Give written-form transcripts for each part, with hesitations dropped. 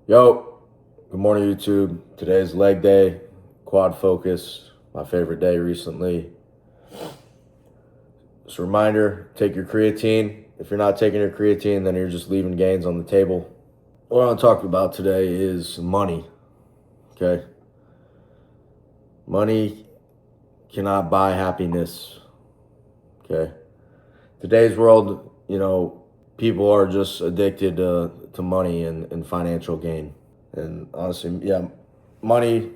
Yo, good morning, YouTube. Today's leg day, quad focus, my favorite day recently. Just a reminder, take your creatine. If you're not taking your creatine, then you're just leaving gains on the table. What I want to talk about today is money, okay? Money cannot buy happiness, okay? Today's world, people are just addicted to money and financial gain. And honestly, yeah, money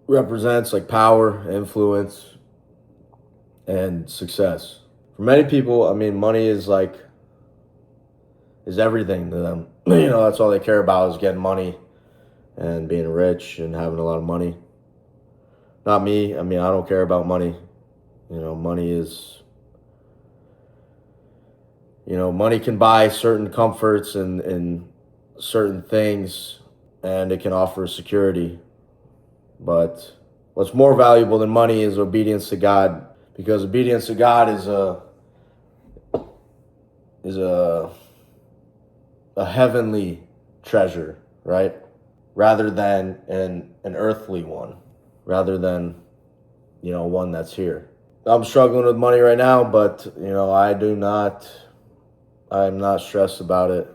represents like power, influence, and success. For many people, money is everything to them. That's all they care about is getting money and being rich and having a lot of money. Not me. I don't care about money. Money is, money can buy certain comforts and certain things, and it can offer security. But what's more valuable than money is obedience to God, because obedience to God is a heavenly treasure, right? Rather than an earthly one, rather than, one that's here. I'm struggling with money right now, but, I'm not stressed about it,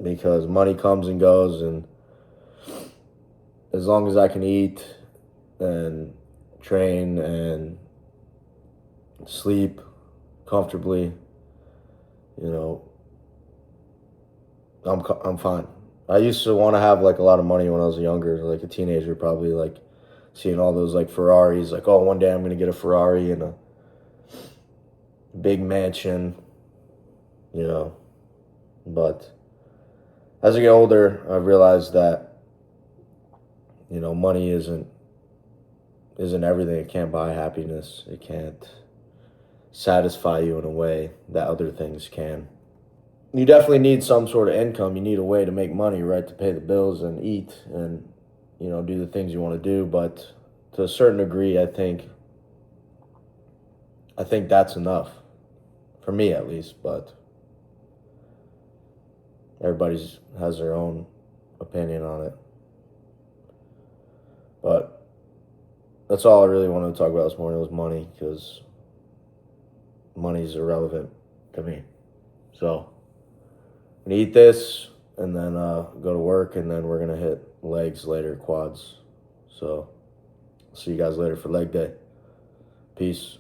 because money comes and goes, and as long as I can eat and train and sleep comfortably, I'm fine. I used to want to have like a lot of money when I was younger, like a teenager, probably like seeing all those like Ferraris, like, oh, one day I'm going to get a Ferrari and a big mansion, but as I get older, I realized that, money isn't everything. It can't buy happiness. It can't satisfy you in a way that other things can. You definitely need some sort of income. You need a way to make money, right? To pay the bills and eat and, do the things you want to do. But to a certain degree, I think that's enough. For me, at least. But everybody has their own opinion on it. But that's all I really wanted to talk about this morning was money, because money's irrelevant to me. So I'm going to eat this and then go to work, and then we're going to hit legs later, quads. So see you guys later for leg day. Peace.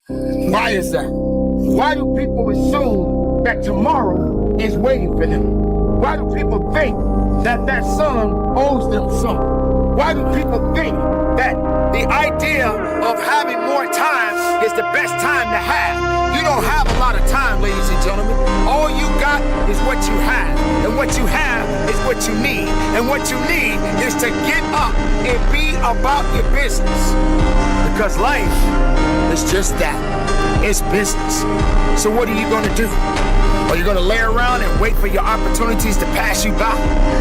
Why is that? Why do people assume that tomorrow is waiting for them? Why do people think that that son owes them something? Why do people think that the idea of having more time is the best time to have? You don't have a lot of time, ladies and gentlemen. All you got is what you have. And what you have is what you need. And what you need is to get up and be about your business. Because life is just that. It's business. So what are you going to do? Are you going to lay around and wait for your opportunities to pass you by?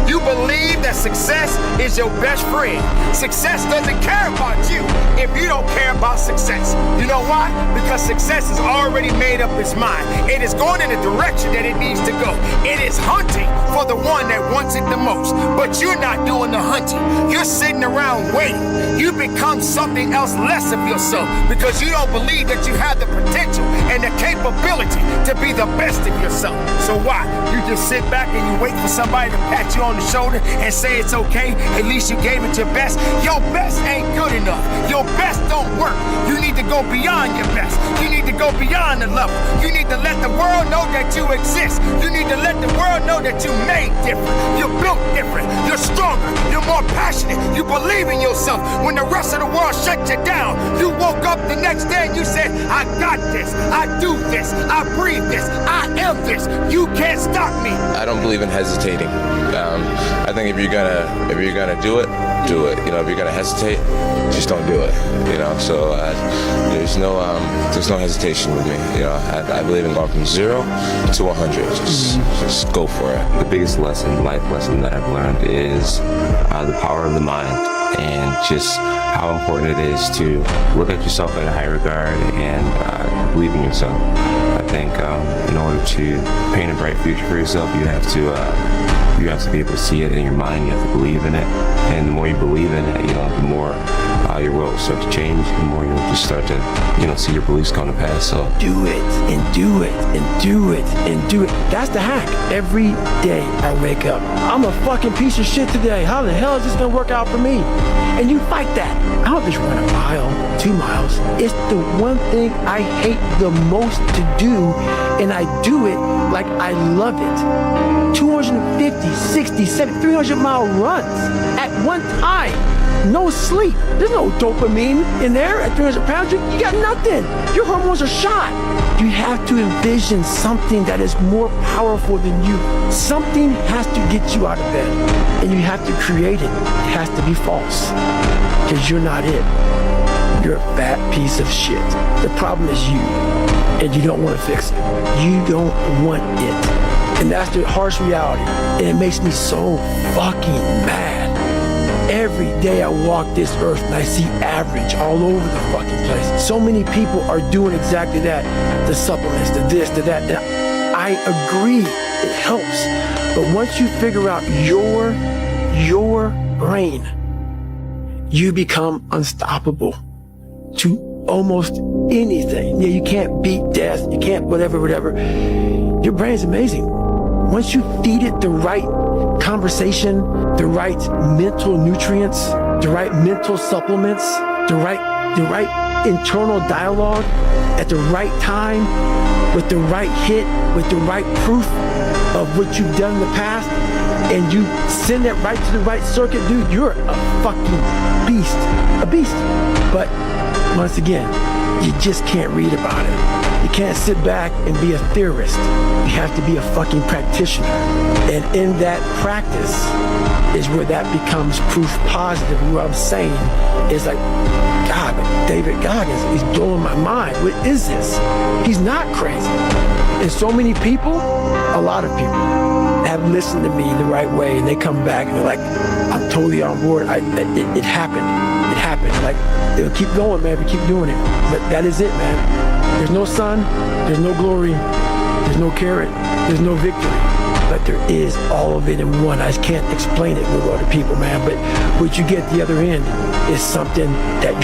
You believe that success is your best friend. Success doesn't care about you if you don't care about success. You know why? Because success has already made up its mind. It is going in the direction that it needs to go. It is hunting for the one that wants it the most. But you're not doing the hunting. You're sitting around waiting. You become something else less of yourself because you don't believe that you have the potential and the capability to be the best of yourself. So why? You just sit back and you wait for somebody to pat you on the shoulder and say it's okay. At least you gave it your best. Your best ain't good enough. Your best don't work. You need to go beyond your best. You need to go beyond the level. You need to let the world know that you exist. You need to let the world know that you're made different. You're built different. You're stronger. You're more passionate. You believe in yourself. When the rest of the world shut you down, you woke up the next day and you said, I got this. I do this. I breathe this. I am this. You can't stop me. I don't believe in hesitating. I think if you're gonna do it, do it. If you're gonna hesitate, just don't do it. So there's no hesitation with me. I believe in going from 0 to 100. Just go for it. The biggest life lesson that I've learned is the power of the mind, and just how important it is to look at yourself in a high regard and believe in yourself. think in order to paint a bright future for yourself, you have to be able to see it in your mind. You have to believe in it, and the more you believe in it, the more your world will start to change. The more you'll just start to, see your beliefs come to pass. So do it and do it and do it and do it. That's the hack. Every day I wake up, I'm a fucking piece of shit today. How the hell is this gonna work out for me? And you fight that. I don't just run a mile, 2 miles. It's the one thing I hate the most to do, and I do it like I love it. 250, 60, 70, 300-mile runs at one time. No sleep. There's no dopamine in there at 300 pounds. You got nothing. Your hormones are shot. You have to envision something that is more powerful than you. Something has to get you out of bed, and you have to create it. It has to be false, because you're not it. You're a fat piece of shit. The problem is you, and you don't want to fix it. You don't want it. And that's the harsh reality. And it makes me so fucking mad. Every day I walk this earth and I see average all over the fucking place. So many people are doing exactly that. The supplements, the this, the that. And I agree, it helps. But once you figure out your brain, you become unstoppable to almost anything. Yeah, you can't beat death. You can't whatever. Your brain's amazing. Once you feed it the right conversation, the right mental nutrients, the right mental supplements, the right internal dialogue at the right time, with the right hit, with the right proof of what you've done in the past, and you send that right to the right circuit, dude, you're a fucking beast. A beast. But once again, you just can't read about it. You can't sit back and be a theorist. You have to be a fucking practitioner. And in that practice is where that becomes proof positive. What I'm saying is like, God, David Goggins, he's blowing my mind. What is this? He's not crazy. And so many people, a lot of people, have listened to me the right way, and they come back and they're like, I'm totally on board. It happened. It happened. Like, it'll keep going, man, if you keep doing it. But that is it, man. There's no sun, there's no glory, there's no carrot, there's no victory. But there is all of it in one. I just can't explain it with other people, man. But what you get at the other end is something that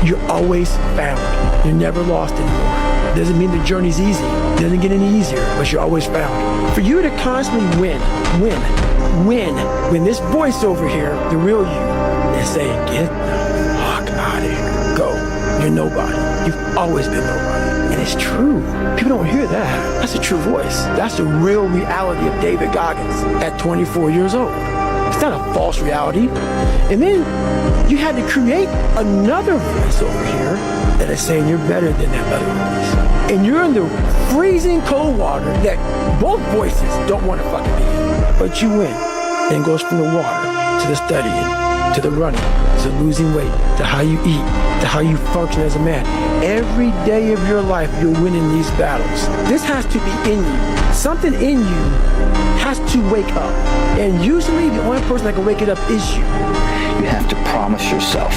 you're always found. You're never lost anymore. Doesn't mean the journey's easy. It doesn't get any easier, but you're always found. For you to constantly win this voice over here, the real you, is saying, get the fuck out of here. Go. You're nobody. You've always been nobody. And it's true. People don't hear that. That's a true voice. That's the real reality of David Goggins at 24 years old. It's not a false reality. And then you had to create another voice over here that is saying you're better than that other voice. And you're in the freezing cold water that both voices don't want to fucking be in. But you win. And it goes from the water to the studying, to the running, to losing weight, to how you eat, to how you function as a man. Every day of your life, you're winning these battles. This has to be in you. Something in you has to wake up. And usually the only person that can wake it up is you. You have to promise yourself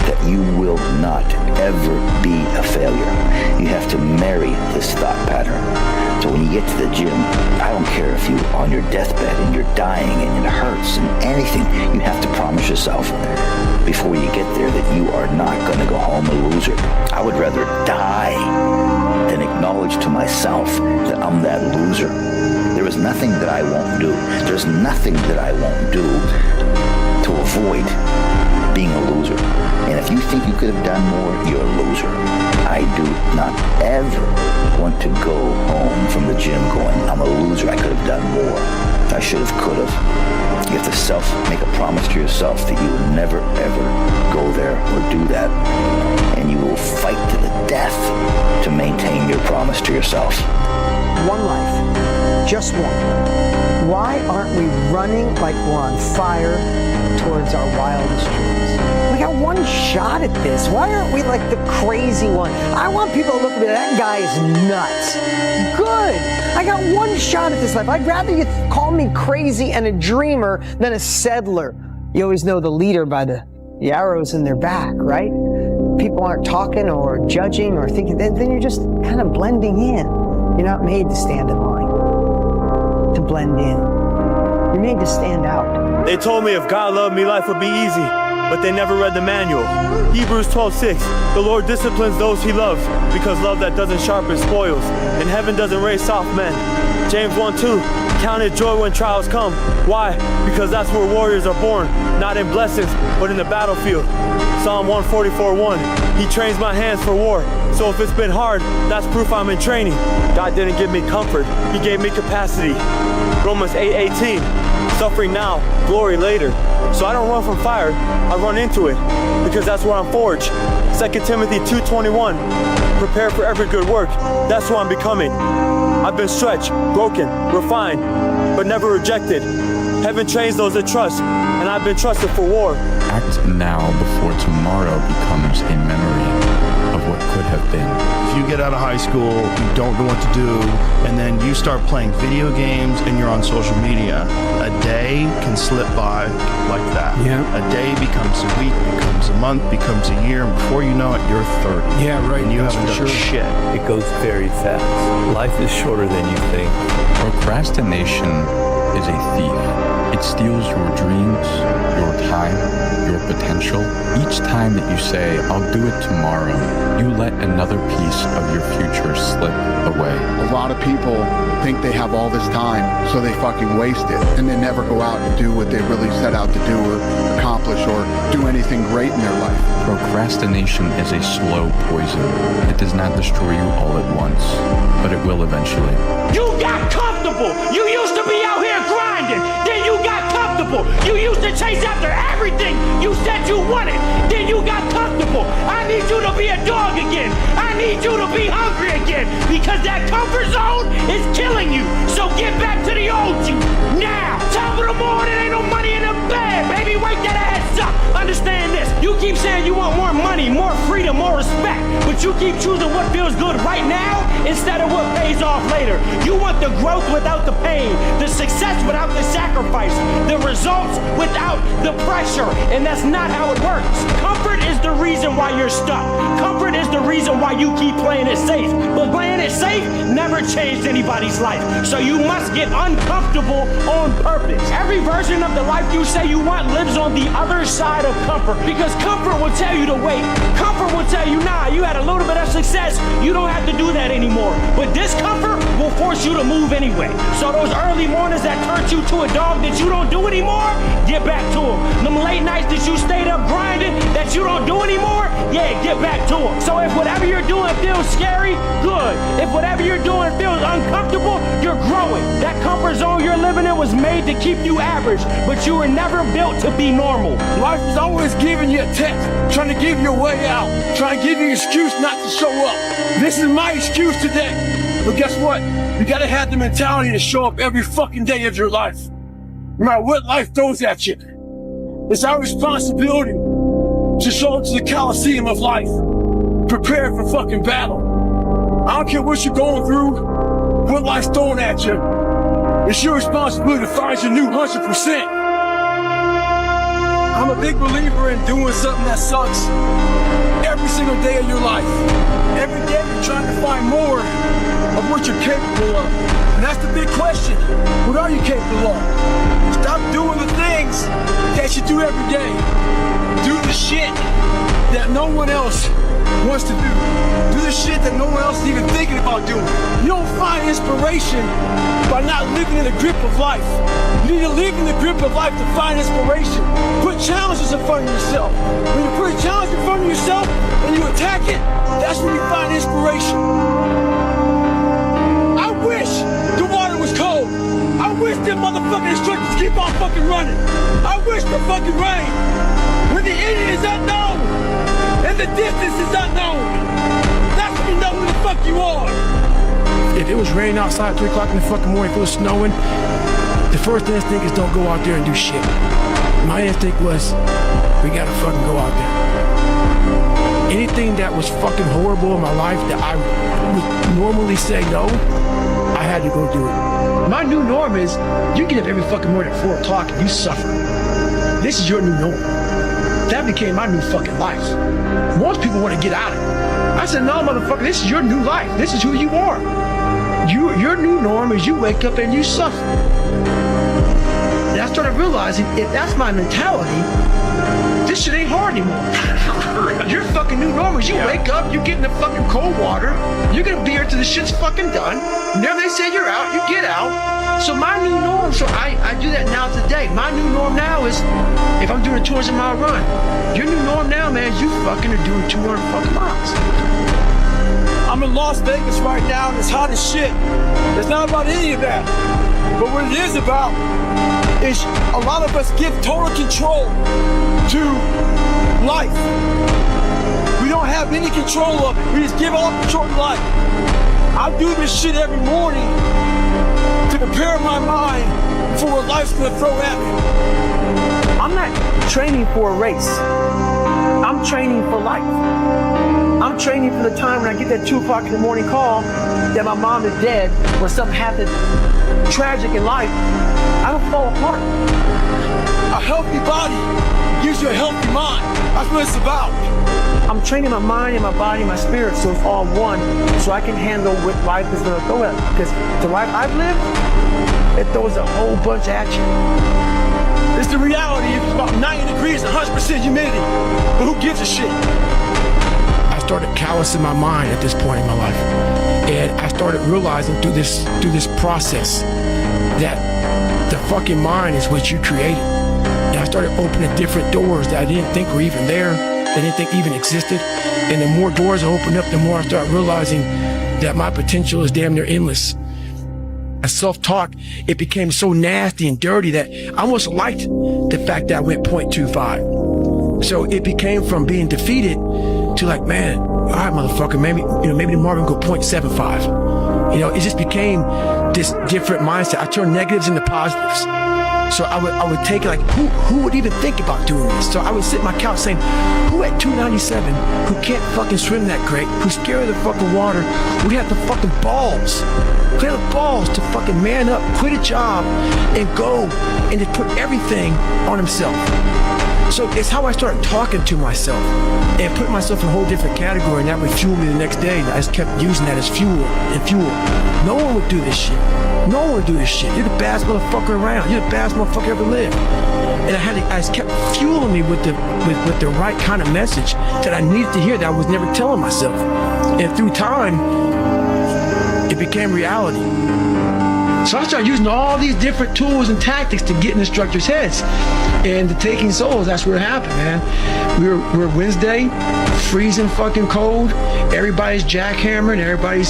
that you will not ever be a failure. You have to marry this thought pattern. So when you get to the gym, I don't care if you're on your deathbed and you're dying and it hurts and anything, you have to promise yourself before you get there that you are not going to go home a loser. I would rather die than acknowledge to myself that I'm that loser. There is nothing that I won't do. There's nothing that I won't do to avoid being a loser. And if you think you could have done more, you're a loser. I do not ever want to go home from the gym going, I'm a loser, I could have done more. I should have, could have. You have to make a promise to yourself that you will never, ever go there or do that. And you will fight to the death to maintain your promise to yourself. One life, just one. Why aren't we running like we're on fire towards our wildest dreams? We got one shot at this. Why aren't we like the crazy one? I want people to look at me, that guy is nuts. Good. I got one shot at this life. I'd rather you call me crazy and a dreamer than a settler. You always know the leader by the arrows in their back, right? people aren't talking or judging or thinking, then you're just kind of blending in. You're not made to stand in line, to blend in. You're made to stand out. They told me if God loved me, life would be easy, but they never read the manual. Hebrews 12:6, the Lord disciplines those he loves, because love that doesn't sharpen spoils, and heaven doesn't raise soft men. James 1:2, count it joy when trials come. Why? Because that's where warriors are born, not in blessings, but in the battlefield. Psalm 144:1, he trains my hands for war. So if it's been hard, that's proof I'm in training. God didn't give me comfort, he gave me capacity. Romans 8:18, suffering now, glory later. So I don't run from fire, I run into it, because that's where I'm forged. 2 Timothy 2:21, prepare for every good work. That's who I'm becoming. I've been stretched, broken, refined, but never rejected. Heaven trains those that trust, and I've been trusted for war. Act now before tomorrow becomes a memory of what could have been. If you get out of high school, you don't know what to do, and then you start playing video games and you're on social media, a day can slip by like that. Yeah. A day becomes a week, becomes a month, becomes a year, and before you know it, you're 30. Yeah, right. And you That's haven't for done sure. shit. It goes very fast. Life is shorter than you think. Procrastination is a thief. It steals your dreams, your time, your potential. Each time that you say, I'll do it tomorrow, you let another piece of your future slip away. A lot of people think they have all this time, so they fucking waste it, and they never go out and do what they really set out to do or accomplish or do anything great in their life. Procrastination is a slow poison. It does not destroy you all at once, but it will eventually. You got comfortable. You used to be out here grinding. Then you got comfortable. You used to chase after everything you said you wanted. Then you got comfortable. I need you to be a dog again. I need you to be hungry again, because that comfort zone is killing you. So get back to the old you now. Top of the morning, ain't no money in the bag, baby. Wake that ass up. Understand this. You keep saying you want more money, more freedom, more respect, but you keep choosing what feels good right now instead of what pays off later. You want the growth without the pain, the success without the sacrifice, the results without the pressure, and that's not how it works. Comfort is the reason why you're stuck. Comfort is the reason why you keep playing it safe, but playing it safe never changed anybody's life. So you must get uncomfortable on purpose. Every version of the life you say you want lives on the other side of comfort, because comfort will tell you to wait. Comfort will tell you, nah, you had a little bit of success, you don't have to do that anymore. But discomfort will force you to move anyway. So those early mornings that turned you to a dog that you don't do anymore, get back to them. Them late nights that you stayed up grinding that you don't do anymore, yeah, get back to them. So if whatever you're doing feels scary, good. If whatever you're doing feels uncomfortable, you're growing. That comfort zone you're living in was made to keep you average, but you were never built to be normal. Life is always giving you a test, trying to give you a way out, trying to give you an excuse not to show up. This is my excuse today. But guess what? You gotta have the mentality to show up every fucking day of your life. No matter what life throws at you. It's our responsibility to show up to the Coliseum of life, prepared for fucking battle. I don't care what you're going through, what life's throwing at you. It's your responsibility to find your new 100%. I'm a big believer in doing something that sucks every single day of your life. Every day you're trying to find more of what you're capable of. And that's the big question. What are you capable of? Stop doing the things that you do every day. Do the shit that no one else wants to do. Do the shit that no one else is even thinking about doing. You don't find inspiration by not living in the grip of life. You need to live in the grip of life to find inspiration. Put challenges in front of yourself. When you put a challenge in front of yourself and you attack it, that's when you find inspiration. I wish the water was cold. I wish them motherfucking instructors keep on fucking running. I wish the fucking rain. When the end is unknown and the distance is unknown, that's when you know who the fuck you are. If it was raining outside at 3 o'clock in the fucking morning, if it was snowing, the first instinct is don't go out there and do shit. My instinct was, we gotta fucking go out there. Anything that was fucking horrible in my life that I would normally say no, I had to go do it. My new norm is, you get up every fucking morning at 4 o'clock and you suffer. This is your new norm. That became my new fucking life. Most people want to get out of it. I said, no, motherfucker, this is your new life. This is who you are. Your new norm is you wake up and you suffer. And I started realizing if that's my mentality, this shit ain't hard anymore. Your fucking new norm is you wake up, you get in the fucking cold water, you're gonna be here till the shit's fucking done. Whenever they say you're out, you get out. So my new norm, so I do that now today. My new norm now is if I'm doing a 200-mile run. Your new norm now, man, is you fucking are doing 200 fucking miles. I'm in Las Vegas right now and it's hot as shit. It's not about any of that. But what it is about is a lot of us give total control to life. We don't have any control of it. We just give all control to life. I do this shit every morning to prepare my mind for what life's gonna throw at me. I'm not training for a race. I'm training for life. I'm training for the time when I get that 2 o'clock in the morning call that my mom is dead, when something happened tragic in life. I don't fall apart. A healthy body gives you a healthy mind. That's what it's about. I'm training my mind and my body and my spirit so it's all one, so I can handle what life is going to throw at me. Because the life I've lived, it throws a whole bunch at you. It's the reality. It's about 90 degrees, 100% humidity. But who gives a shit? I started callousing my mind at this point in my life. And I started realizing through this process that the fucking mind is what you created. And I started opening different doors that I didn't think were even there, that I didn't think even existed. And the more doors I opened up, the more I started realizing that my potential is damn near endless. Self-talk, it became so nasty and dirty that I almost liked the fact that I went 0.25. So it became from being defeated to like, man, all right, motherfucker, maybe tomorrow we can go 0.75. It just became this different mindset. I turned negatives into positives. So I would take it like, who would even think about doing this? So I would sit on my couch saying, who at 297, who can't fucking swim that great, who's scared of the fucking water, would have the fucking balls, to fucking man up, quit a job, and go and just put everything on himself. So it's how I started talking to myself and putting myself in a whole different category, and that would fuel me the next day. And I just kept using that as fuel. No one would do this shit. No one would do this shit. You're the baddest motherfucker around. You're the baddest motherfucker ever lived. And I just kept fueling me with the right kind of message that I needed to hear that I was never telling myself. And through time, it became reality. So I started using all these different tools and tactics to get in instructors' heads. And the Taking Souls, that's what happened, man. We're Wednesday, freezing fucking cold. Everybody's jackhammering. Everybody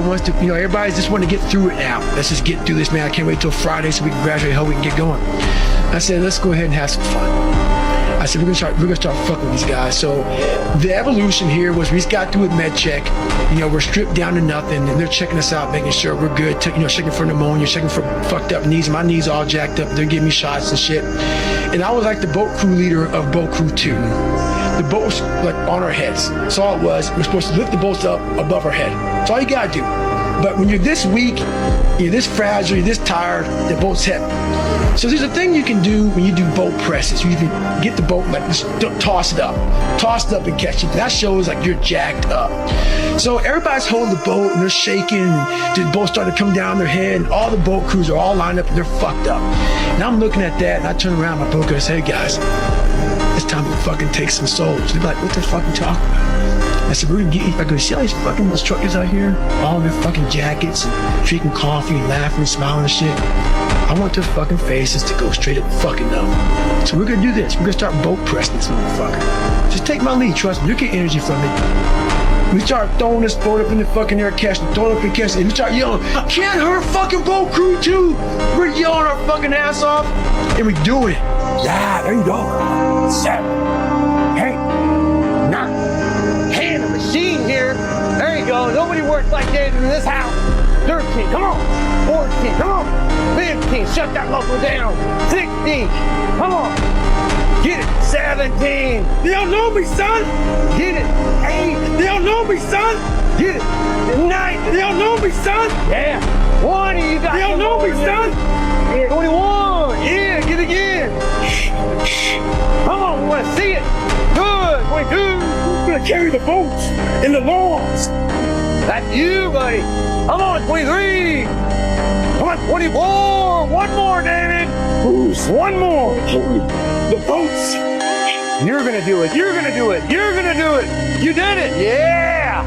wants to, everybody's just wanting to get through it now. Let's just get through this, man. I can't wait till Friday so we can graduate. Hell, we can get going. I said, let's go ahead and have some fun. I said, we're gonna start fucking with these guys. So the evolution here was we just got through with med check. We're stripped down to nothing, and they're checking us out, making sure we're good. Checking for pneumonia, checking for fucked up knees. My knees all jacked up. They're giving me shots and shit. And I was like the boat crew leader of Boat Crew 2. The boat was like on our heads. That's all it was. We're supposed to lift the boats up above our head. That's all you gotta do. But when you're this weak, you're this fragile, you're this tired, the boat's heavy. So there's a thing you can do when you do boat presses. You can get the boat, like just toss it up and catch it. That shows like you're jacked up. So everybody's holding the boat and they're shaking, and the boat started to come down their head, and all the boat crews are all lined up and they're fucked up. And I'm looking at that, and I turn around my boat and I say, hey guys, it's time to fucking take some souls. They're like, what the fuck are you talking about? I said, we're gonna get you. I go, see all these fucking instructors out here? All in their fucking jackets, and drinking coffee, and laughing, and smiling and shit. I want their fucking faces to go straight up fucking numb. So we're gonna do this. We're gonna start boat pressing this motherfucker. Just take my lead, trust me. You'll get energy from it. We start throwing this boat up in the fucking air, throwing up in catching, and we start yelling, can't hurt fucking Boat Crew 2. We're yelling our fucking ass off, and we do it. Yeah, there you go. 7, 8, 9. Hand the machine here. There you go. Nobody works like that in this house. 13, come on. 14, come on. 15, shut that local down. 16, come on. Get it. 17. They don't know me, son. Get it. 8. They don't know me, son. Get it. 9. They don't know me, son. Yeah. 20. You got. They don't know me, son. Yeah. 21. Yeah. Get it again. Come on. We want to see it. 22. Who's gonna carry the boats and the logs? That's you, buddy. I'm on 23. I'm on 24. One more, David. Who's one more? The boats. You're gonna do it. You're gonna do it. You're gonna do it. You did it. Yeah.